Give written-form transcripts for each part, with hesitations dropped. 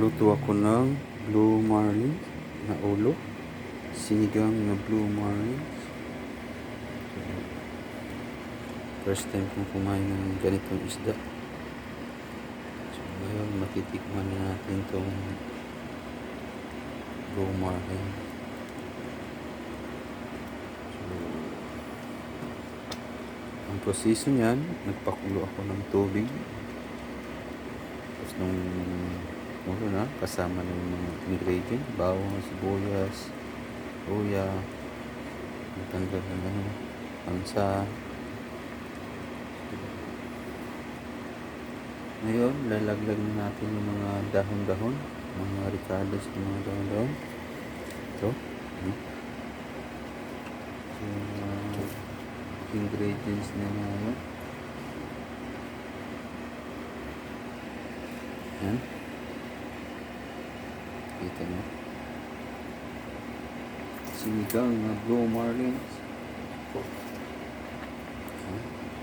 Magluto ako ng blue marlin na ulo. Sinigang na blue marlin. First time kong kumain ng ganitong isda. So ngayon matitikman na natin itong blue marlin. So ang proseso niyan, nagpakulo ako ng tubig. Tapos nung ulo na, kasama na yung mga ingredient, bawang, sibuyas, luya, natanggal na pansa. Ngayon, lalaglag na natin yung mga dahon-dahon, mga ricadas, mga dahon-dahon. Ito. Yung ingredients na naman. Yan. Kita mo. Sinigang na blue marlins.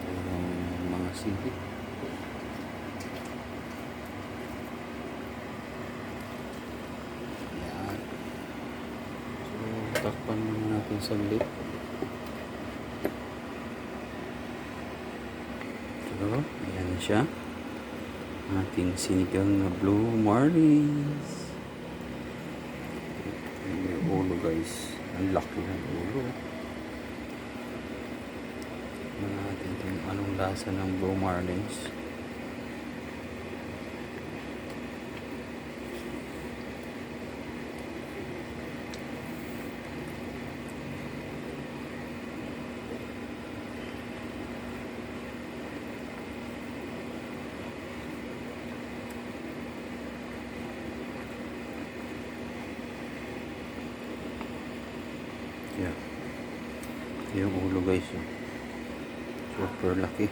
Yung mga sili. Yan. So, takpan muna natin saglit. So, ayan na siya. Ating sinigang na blue marlins. Yung ulo guys. Ang laki ng ulo. Tignan natin kung anong lasa ng blue marlins. Yeah. Yung ulo guys, super laki.